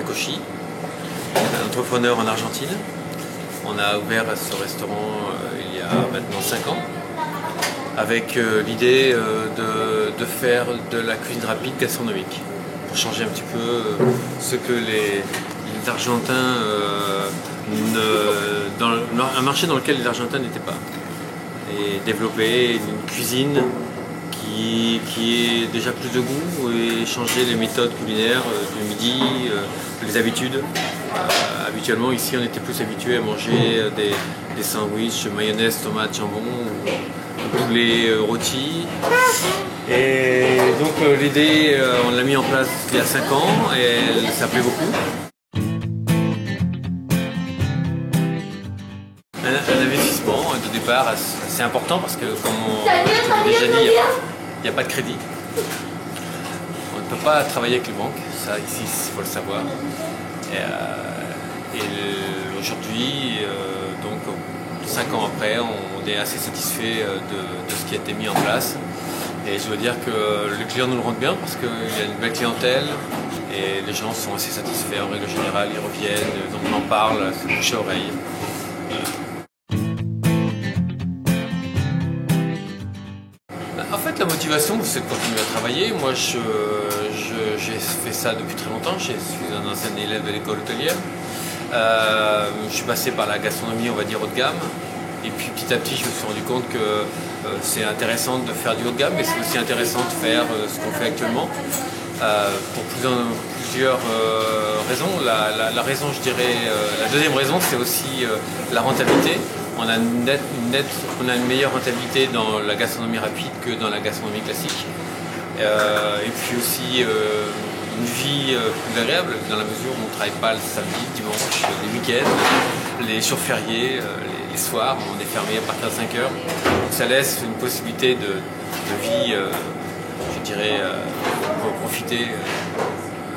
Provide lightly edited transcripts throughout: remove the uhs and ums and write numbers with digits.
Koshi, un entrepreneur en Argentine. On a ouvert ce restaurant il y a maintenant 5 ans avec l'idée de faire de la cuisine rapide gastronomique pour changer un petit peu ce que les Argentins, un marché dans lequel les Argentins n'étaient pas, et développer une cuisine qui ait déjà plus de goût et changer les méthodes culinaires du midi, les habitudes. Habituellement ici on était plus habitué à manger des sandwichs, mayonnaise, tomate, jambon, poulet rôti. Et donc l'idée on l'a mis en place il y a 5 ans et ça plaît beaucoup. Un investissement de départ assez important parce que comme on l'a déjà dit, il n'y a pas de crédit. On ne peut pas travailler avec les banques, ça ici il faut le savoir. Et aujourd'hui, donc 5 ans après, on est assez satisfait de ce qui a été mis en place. Et je dois dire que les clients nous le rendent bien parce qu'il y a une belle clientèle et les gens sont assez satisfaits en règle générale, ils reviennent, donc on en parle, c'est bouche à oreille. En fait, la motivation, c'est de continuer à travailler. Moi, j'ai fait ça depuis très longtemps. Je suis un ancien élève de l'école hôtelière. Je suis passé par la gastronomie, on va dire, haut de gamme. Et puis, petit à petit, je me suis rendu compte que c'est intéressant de faire du haut de gamme, mais c'est aussi intéressant de faire ce qu'on fait actuellement. Pour plusieurs raisons. La raison, je dirais, la deuxième raison, c'est aussi la rentabilité. On a une meilleure rentabilité dans la gastronomie rapide que dans la gastronomie classique. Et puis aussi une vie plus agréable dans la mesure où on ne travaille pas le samedi, le dimanche, les week-ends, les jours fériés, les soirs, on est fermé à partir de 5 heures. Donc ça laisse une possibilité de vie, je dirais, pour profiter.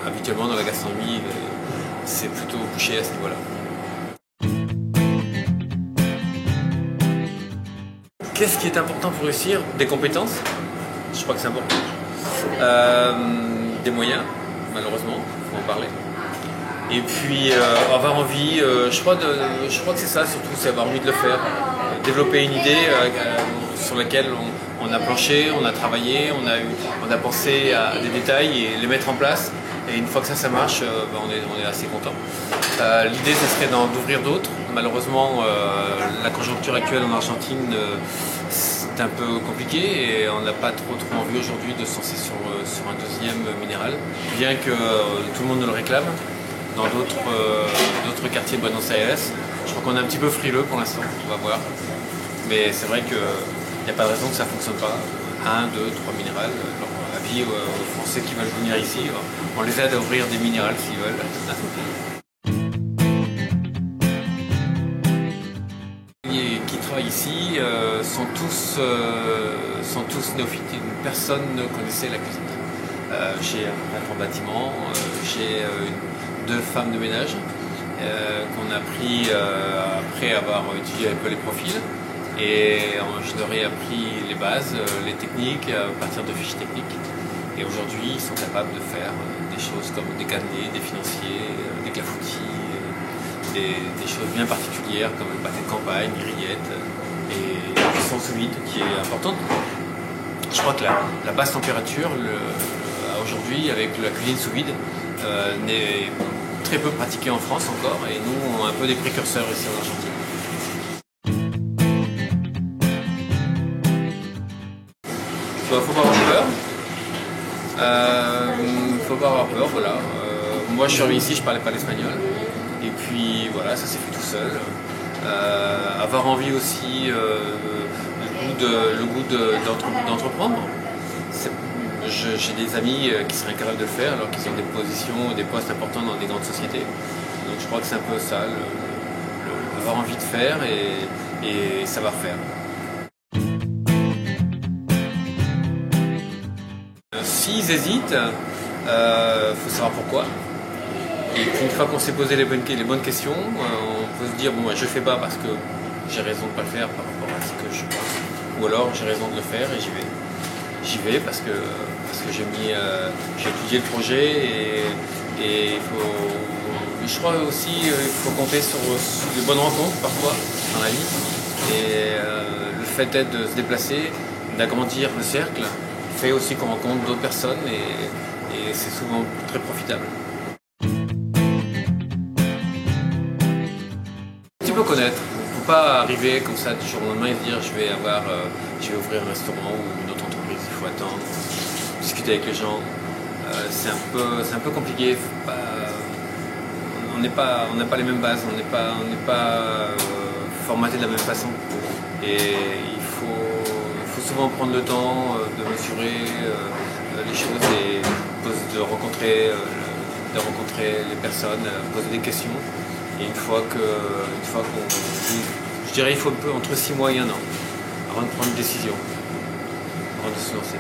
Habituellement dans la gastronomie, c'est plutôt couché à ce niveau-là. Qu'est-ce qui est important pour réussir? Des compétences, je crois que c'est important. Des moyens, malheureusement, il faut en parler. Et puis avoir envie, je crois que c'est ça surtout, c'est avoir envie de le faire. Développer une idée sur laquelle on a planché, on a travaillé, on a pensé à des détails et les mettre en place. Et une fois que ça marche, on est assez content. L'idée, ce serait d'ouvrir d'autres. Malheureusement, la conjoncture actuelle en Argentine, c'est un peu compliqué et on n'a pas trop envie aujourd'hui de se lancer sur un deuxième minéral, bien que tout le monde nous le réclame. Dans d'autres quartiers de Buenos Aires, je crois qu'on est un petit peu frileux pour l'instant, on va voir. Mais c'est vrai qu'il n'y a pas de raison que ça ne fonctionne pas. 1, 2, 3 minérales. Avis aux Français qui veulent venir ici, on les aide à ouvrir des minérales s'ils veulent. Qui travaillent ici sont tous néophytes. Personne ne connaissait la cuisine. J'ai un maître en bâtiment, j'ai 2 femmes de ménage qu'on a pris après avoir étudié un peu les profils. Et je leur ai appris les bases, les techniques, à partir de fiches techniques. Et aujourd'hui, ils sont capables de faire des choses comme des cannelés, des financiers, des clafoutis, des choses bien particulières comme le pâté de campagne, rillettes et la cuisson sous vide qui est importante. Je crois que la basse température, aujourd'hui, avec la cuisine sous vide, n'est très peu pratiquée en France encore. Et nous, on est un peu des précurseurs ici en Argentine. Faut pas avoir peur. Faut pas avoir peur, voilà. Moi je suis arrivé ici, je parlais pas l'espagnol. Et puis voilà, ça s'est fait tout seul. Avoir envie aussi, le goût d'entreprendre. J'ai des amis qui seraient incapables de le faire alors qu'ils ont des positions, des postes importants dans des grandes sociétés. Donc je crois que c'est un peu ça, avoir envie de faire et savoir faire. S'ils hésitent, faut savoir pourquoi. Et puis une fois qu'on s'est posé les bonnes questions, on peut se dire bon, je fais pas parce que j'ai raison de ne pas le faire par rapport à ce que je pense, ou alors j'ai raison de le faire et j'y vais. J'y vais parce que j'ai étudié le projet et il faut je crois aussi qu'il faut compter sur de bonnes rencontres parfois dans la vie. Et le fait de se déplacer, d'agrandir le cercle, fait aussi qu'on rencontre d'autres personnes et c'est souvent très profitable. Tu peux connaître, il ne faut pas arriver comme ça du jour au lendemain et se dire je vais ouvrir un restaurant ou une autre entreprise, il faut attendre, discuter avec les gens. C'est un peu compliqué, on n'a pas les mêmes bases, on n'est pas formaté de la même façon. Et il faut souvent prendre le temps de mesurer les choses et de rencontrer les personnes, poser des questions. Et une fois qu'on... Je dirais il faut un peu entre 6 mois et 1 an avant de prendre une décision, avant de se lancer.